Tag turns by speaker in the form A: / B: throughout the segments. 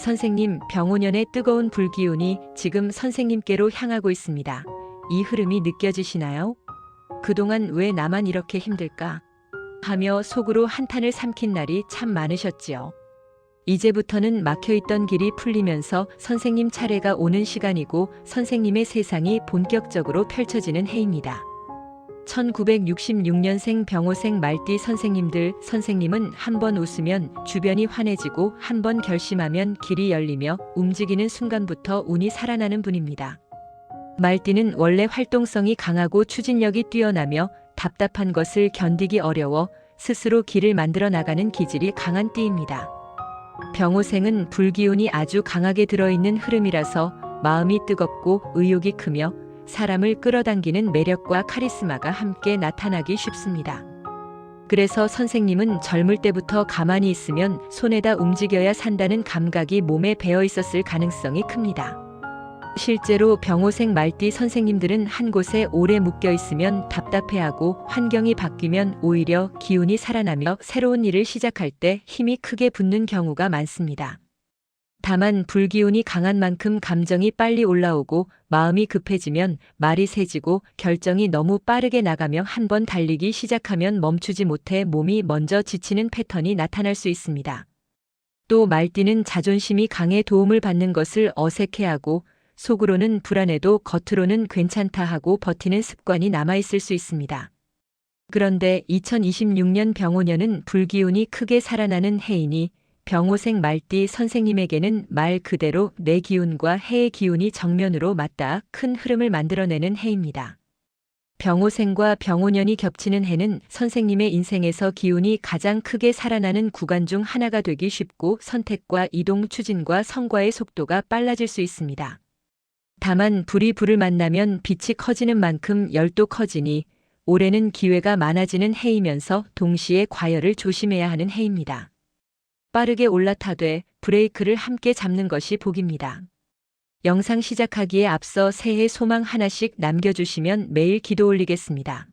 A: 선생님, 병오년의 뜨거운 불기운이 지금 선생님께로 향하고 있습니다. 이 흐름이 느껴지시나요? 그동안 왜 나만 이렇게 힘들까? 하며 속으로 한탄을 삼킨 날이 참 많으셨지요. 이제부터는 막혀있던 길이 풀리면서 선생님 차례가 오는 시간이고 선생님의 세상이 본격적으로 펼쳐지는 해입니다. 1966년생 병오생 말띠 선생님들, 선생님은 한 번 웃으면 주변이 환해지고 한 번 결심하면 길이 열리며 움직이는 순간부터 운이 살아나는 분입니다. 말띠는 원래 활동성이 강하고 추진력이 뛰어나며 답답한 것을 견디기 어려워 스스로 길을 만들어 나가는 기질이 강한 띠입니다. 병오생은 불기운이 아주 강하게 들어있는 흐름이라서 마음이 뜨겁고 의욕이 크며 사람을 끌어당기는 매력과 카리스마가 함께 나타나기 쉽습니다. 그래서 선생님은 젊을 때부터 가만히 있으면 손에다 움직여야 산다는 감각이 몸에 배어 있었을 가능성이 큽니다. 실제로 병오생 말띠 선생님들은 한 곳에 오래 묶여 있으면 답답해하고 환경이 바뀌면 오히려 기운이 살아나며 새로운 일을 시작할 때 힘이 크게 붙는 경우가 많습니다. 다만 불기운이 강한 만큼 감정이 빨리 올라오고 마음이 급해지면 말이 세지고 결정이 너무 빠르게 나가며 한번 달리기 시작하면 멈추지 못해 몸이 먼저 지치는 패턴이 나타날 수 있습니다. 또 말띠는 자존심이 강해 도움을 받는 것을 어색해하고 속으로는 불안해도 겉으로는 괜찮다 하고 버티는 습관이 남아있을 수 있습니다. 그런데 2026년 병오년은 불기운이 크게 살아나는 해이니 병오생 말띠 선생님에게는 말 그대로 내 기운과 해의 기운이 정면으로 맞닿아 큰 흐름을 만들어내는 해입니다. 병오생과 병오년이 겹치는 해는 선생님의 인생에서 기운이 가장 크게 살아나는 구간 중 하나가 되기 쉽고 선택과 이동 추진과 성과의 속도가 빨라질 수 있습니다. 다만 불이 불을 만나면 빛이 커지는 만큼 열도 커지니 올해는 기회가 많아지는 해이면서 동시에 과열을 조심해야 하는 해입니다. 빠르게 올라타되 브레이크를 함께 잡는 것이 복입니다. 영상 시작하기에 앞서 새해 소망 하나씩 남겨주시면 매일 기도 올리겠습니다.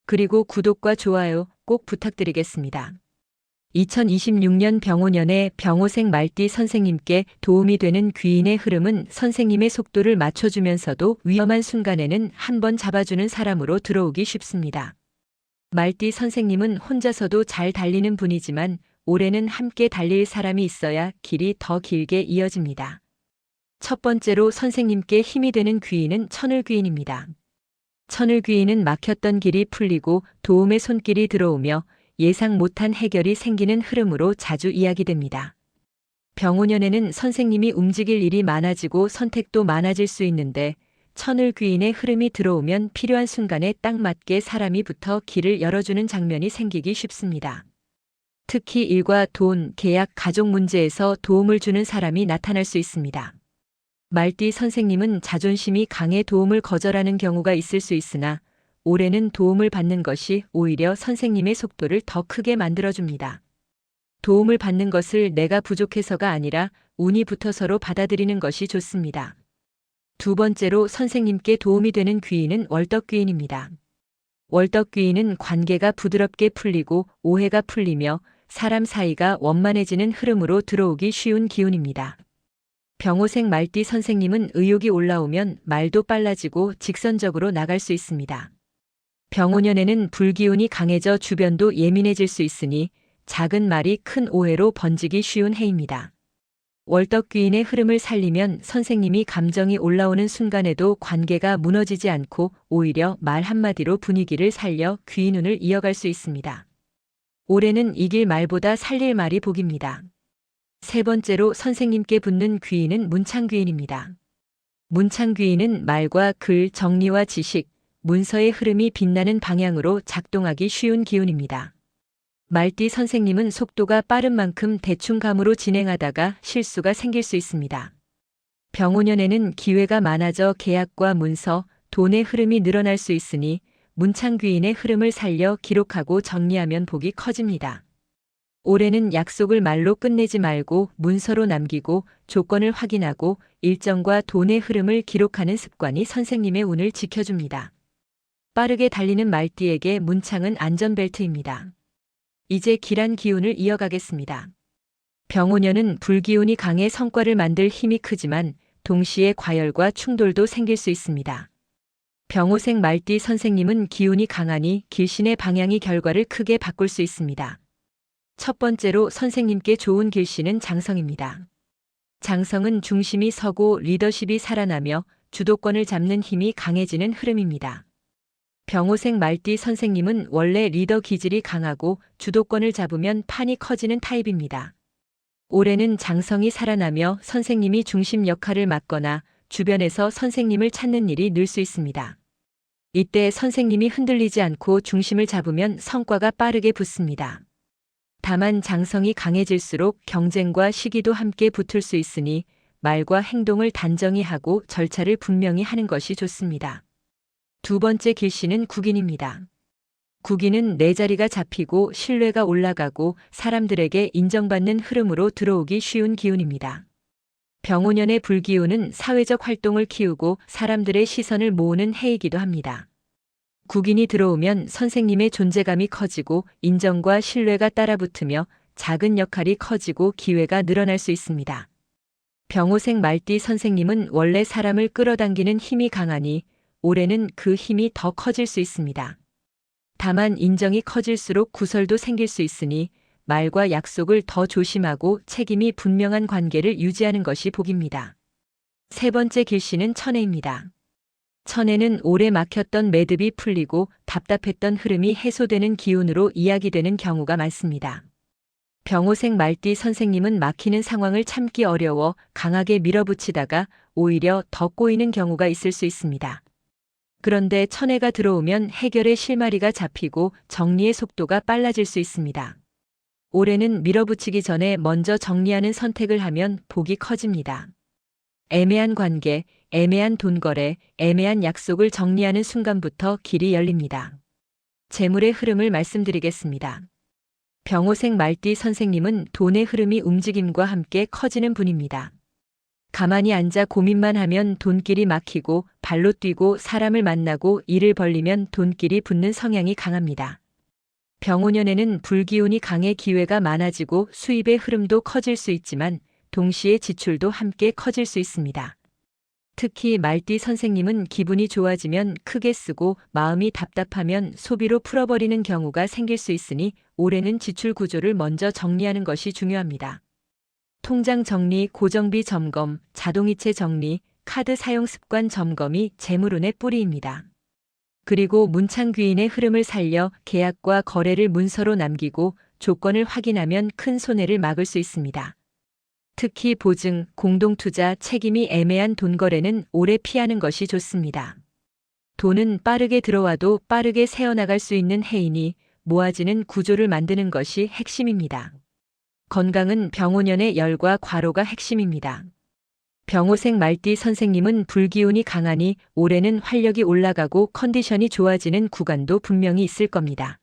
A: 그리고 구독과 좋아요 꼭 부탁드리겠습니다. 2026년 병오년에 병오생 말띠 선생님께 도움이 되는 귀인의 흐름은 선생님의 속도를 맞춰주면서도 위험한 순간에는 한번 잡아주는 사람으로 들어오기 쉽습니다. 말띠 선생님은 혼자서도 잘 달리는 분이지만 올해는 함께 달릴 사람이 있어야 길이 더 길게 이어집니다. 첫 번째로 선생님께 힘이 되는 귀인은 천을귀인입니다. 천을귀인은 막혔던 길이 풀리고 도움의 손길이 들어오며 예상 못한 해결이 생기는 흐름으로 자주 이야기됩니다. 병오년에는 선생님이 움직일 일이 많아지고 선택도 많아질 수 있는데 천을귀인의 흐름이 들어오면 필요한 순간에 딱 맞게 사람이 붙어 길을 열어주는 장면이 생기기 쉽습니다. 특히 일과 돈, 계약, 가족 문제에서 도움을 주는 사람이 나타날 수 있습니다. 말띠 선생님은 자존심이 강해 도움을 거절하는 경우가 있을 수 있으나 올해는 도움을 받는 것이 오히려 선생님의 속도를 더 크게 만들어줍니다. 도움을 받는 것을 내가 부족해서가 아니라 운이 붙어서로 받아들이는 것이 좋습니다. 두 번째로 선생님께 도움이 되는 귀인은 월덕귀인입니다. 월덕귀인은 관계가 부드럽게 풀리고 오해가 풀리며 사람 사이가 원만해지는 흐름으로 들어오기 쉬운 기운입니다. 병오생 말띠 선생님은 의욕이 올라오면 말도 빨라지고 직선적으로 나갈 수 있습니다. 병오년에는 불기운이 강해져 주변도 예민해질 수 있으니 작은 말이 큰 오해로 번지기 쉬운 해입니다. 월덕귀인의 흐름을 살리면 선생님이 감정이 올라오는 순간에도 관계가 무너지지 않고 오히려 말 한마디로 분위기를 살려 귀인운을 이어갈 수 있습니다. 올해는 이길 말보다 살릴 말이 복입니다. 세 번째로 선생님께 붙는 귀인은 문창귀인입니다. 문창귀인은 말과 글, 정리와 지식, 문서의 흐름이 빛나는 방향으로 작동하기 쉬운 기운입니다. 말띠 선생님은 속도가 빠른 만큼 대충감으로 진행하다가 실수가 생길 수 있습니다. 병오년에는 기회가 많아져 계약과 문서, 돈의 흐름이 늘어날 수 있으니 문창귀인의 흐름을 살려 기록하고 정리하면 복이 커집니다. 올해는 약속을 말로 끝내지 말고 문서로 남기고 조건을 확인하고 일정과 돈의 흐름을 기록하는 습관이 선생님의 운을 지켜줍니다. 빠르게 달리는 말띠에게 문창은 안전벨트입니다. 이제 길한 기운을 이어가겠습니다. 병오년은 불기운이 강해 성과를 만들 힘이 크지만 동시에 과열과 충돌도 생길 수 있습니다. 병오생 말띠 선생님은 기운이 강하니 길신의 방향이 결과를 크게 바꿀 수 있습니다. 첫 번째로 선생님께 좋은 길신은 장성입니다. 장성은 중심이 서고 리더십이 살아나며 주도권을 잡는 힘이 강해지는 흐름입니다. 병오생 말띠 선생님은 원래 리더 기질이 강하고 주도권을 잡으면 판이 커지는 타입입니다. 올해는 장성이 살아나며 선생님이 중심 역할을 맡거나 주변에서 선생님을 찾는 일이 늘 수 있습니다. 이때 선생님이 흔들리지 않고 중심을 잡으면 성과가 빠르게 붙습니다. 다만 장성이 강해질수록 경쟁과 시기도 함께 붙을 수 있으니 말과 행동을 단정히 하고 절차를 분명히 하는 것이 좋습니다. 두 번째 길신은 국인입니다. 국인은 내 자리가 잡히고 신뢰가 올라가고 사람들에게 인정받는 흐름으로 들어오기 쉬운 기운입니다. 병오년의 불기운은 사회적 활동을 키우고 사람들의 시선을 모으는 해이기도 합니다. 국인이 들어오면 선생님의 존재감이 커지고 인정과 신뢰가 따라붙으며 작은 역할이 커지고 기회가 늘어날 수 있습니다. 병오생 말띠 선생님은 원래 사람을 끌어당기는 힘이 강하니 올해는 그 힘이 더 커질 수 있습니다. 다만 인정이 커질수록 구설도 생길 수 있으니 말과 약속을 더 조심하고 책임이 분명한 관계를 유지하는 것이 복입니다. 세 번째 길신은 천해입니다. 천해는 오래 막혔던 매듭이 풀리고 답답했던 흐름이 해소되는 기운으로 이야기되는 경우가 많습니다. 병오생 말띠 선생님은 막히는 상황을 참기 어려워 강하게 밀어붙이다가 오히려 더 꼬이는 경우가 있을 수 있습니다. 그런데 천해가 들어오면 해결의 실마리가 잡히고 정리의 속도가 빨라질 수 있습니다. 올해는 밀어붙이기 전에 먼저 정리하는 선택을 하면 복이 커집니다. 애매한 관계, 애매한 돈거래, 애매한 약속을 정리하는 순간부터 길이 열립니다. 재물의 흐름을 말씀드리겠습니다. 병오생 말띠 선생님은 돈의 흐름이 움직임과 함께 커지는 분입니다. 가만히 앉아 고민만 하면 돈길이 막히고 발로 뛰고 사람을 만나고 일을 벌리면 돈길이 붙는 성향이 강합니다. 병오년에는 불기운이 강해 기회가 많아지고 수입의 흐름도 커질 수 있지만 동시에 지출도 함께 커질 수 있습니다. 특히 말띠 선생님은 기분이 좋아지면 크게 쓰고 마음이 답답하면 소비로 풀어버리는 경우가 생길 수 있으니 올해는 지출 구조를 먼저 정리하는 것이 중요합니다. 통장 정리, 고정비 점검, 자동이체 정리, 카드 사용 습관 점검이 재물운의 뿌리입니다. 그리고 문창귀인의 흐름을 살려 계약과 거래를 문서로 남기고 조건을 확인하면 큰 손해를 막을 수 있습니다. 특히 보증, 공동투자, 책임이 애매한 돈거래는 오래 피하는 것이 좋습니다. 돈은 빠르게 들어와도 빠르게 새어나갈 수 있는 해이니 모아지는 구조를 만드는 것이 핵심입니다. 건강은 병오년의 열과 과로가 핵심입니다. 병오생 말띠 선생님은 불기운이 강하니 올해는 활력이 올라가고 컨디션이 좋아지는 구간도 분명히 있을 겁니다.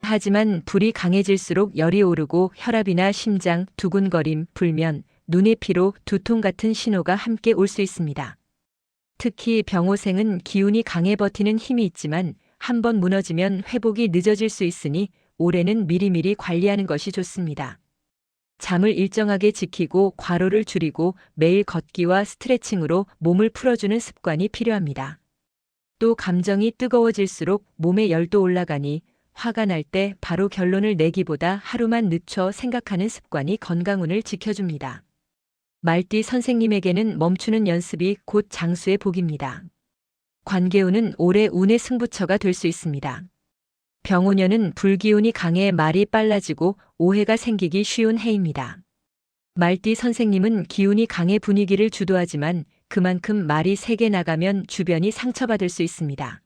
A: 하지만 불이 강해질수록 열이 오르고 혈압이나 심장, 두근거림, 불면, 눈의 피로, 두통 같은 신호가 함께 올 수 있습니다. 특히 병오생은 기운이 강해 버티는 힘이 있지만 한번 무너지면 회복이 늦어질 수 있으니 올해는 미리미리 관리하는 것이 좋습니다. 잠을 일정하게 지키고 과로를 줄이고 매일 걷기와 스트레칭으로 몸을 풀어주는 습관이 필요합니다. 또 감정이 뜨거워질수록 몸의 열도 올라가니 화가 날 때 바로 결론을 내기보다 하루만 늦춰 생각하는 습관이 건강운을 지켜줍니다. 말띠 선생님에게는 멈추는 연습이 곧 장수의 복입니다. 관계운은 올해 운의 승부처가 될 수 있습니다. 병오년은 불기운이 강해 말이 빨라지고 오해가 생기기 쉬운 해입니다. 말띠 선생님은 기운이 강해 분위기를 주도하지만 그만큼 말이 세게 나가면 주변이 상처받을 수 있습니다.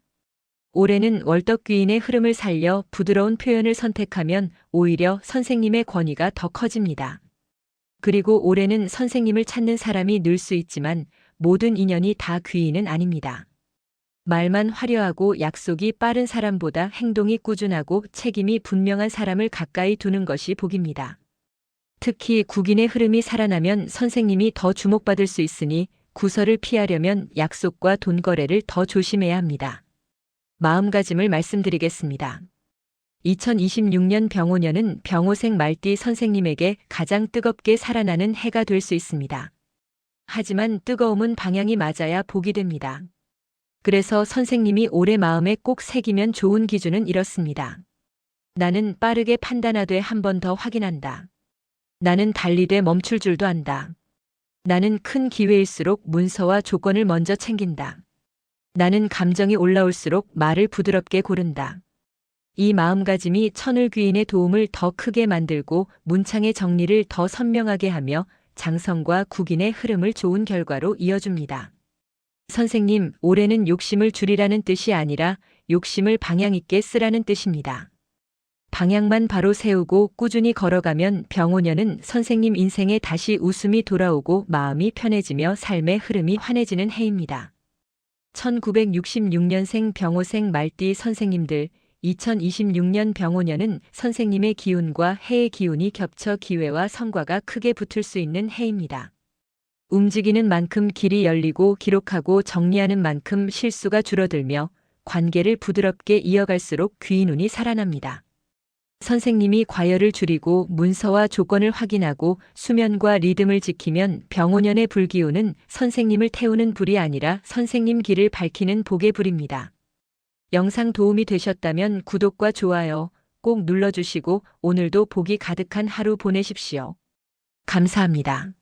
A: 올해는 월덕귀인의 흐름을 살려 부드러운 표현을 선택하면 오히려 선생님의 권위가 더 커집니다. 그리고 올해는 선생님을 찾는 사람이 늘 수 있지만 모든 인연이 다 귀인은 아닙니다. 말만 화려하고 약속이 빠른 사람보다 행동이 꾸준하고 책임이 분명한 사람을 가까이 두는 것이 복입니다. 특히 국인의 흐름이 살아나면 선생님이 더 주목받을 수 있으니 구설을 피하려면 약속과 돈거래를 더 조심해야 합니다. 마음가짐을 말씀드리겠습니다. 2026년 병오년은 병오생 말띠 선생님에게 가장 뜨겁게 살아나는 해가 될 수 있습니다. 하지만 뜨거움은 방향이 맞아야 복이 됩니다. 그래서 선생님이 올해 마음에 꼭 새기면 좋은 기준은 이렇습니다. 나는 빠르게 판단하되 한 번 더 확인한다. 나는 달리되 멈출 줄도 안다. 나는 큰 기회일수록 문서와 조건을 먼저 챙긴다. 나는 감정이 올라올수록 말을 부드럽게 고른다. 이 마음가짐이 천을 귀인의 도움을 더 크게 만들고 문창의 정리를 더 선명하게 하며 장성과 국인의 흐름을 좋은 결과로 이어줍니다. 선생님, 올해는 욕심을 줄이라는 뜻이 아니라 욕심을 방향 있게 쓰라는 뜻입니다. 방향만 바로 세우고 꾸준히 걸어가면 병오년은 선생님 인생에 다시 웃음이 돌아오고 마음이 편해지며 삶의 흐름이 환해지는 해입니다. 1966년생 병오생 말띠 선생님들, 2026년 병오년은 선생님의 기운과 해의 기운이 겹쳐 기회와 성과가 크게 붙을 수 있는 해입니다. 움직이는 만큼 길이 열리고 기록하고 정리하는 만큼 실수가 줄어들며 관계를 부드럽게 이어갈수록 귀인 운이 살아납니다. 선생님이 과열을 줄이고 문서와 조건을 확인하고 수면과 리듬을 지키면 병오년의 불기운은 선생님을 태우는 불이 아니라 선생님 길을 밝히는 복의 불입니다. 영상 도움이 되셨다면 구독과 좋아요 꼭 눌러주시고 오늘도 복이 가득한 하루 보내십시오. 감사합니다.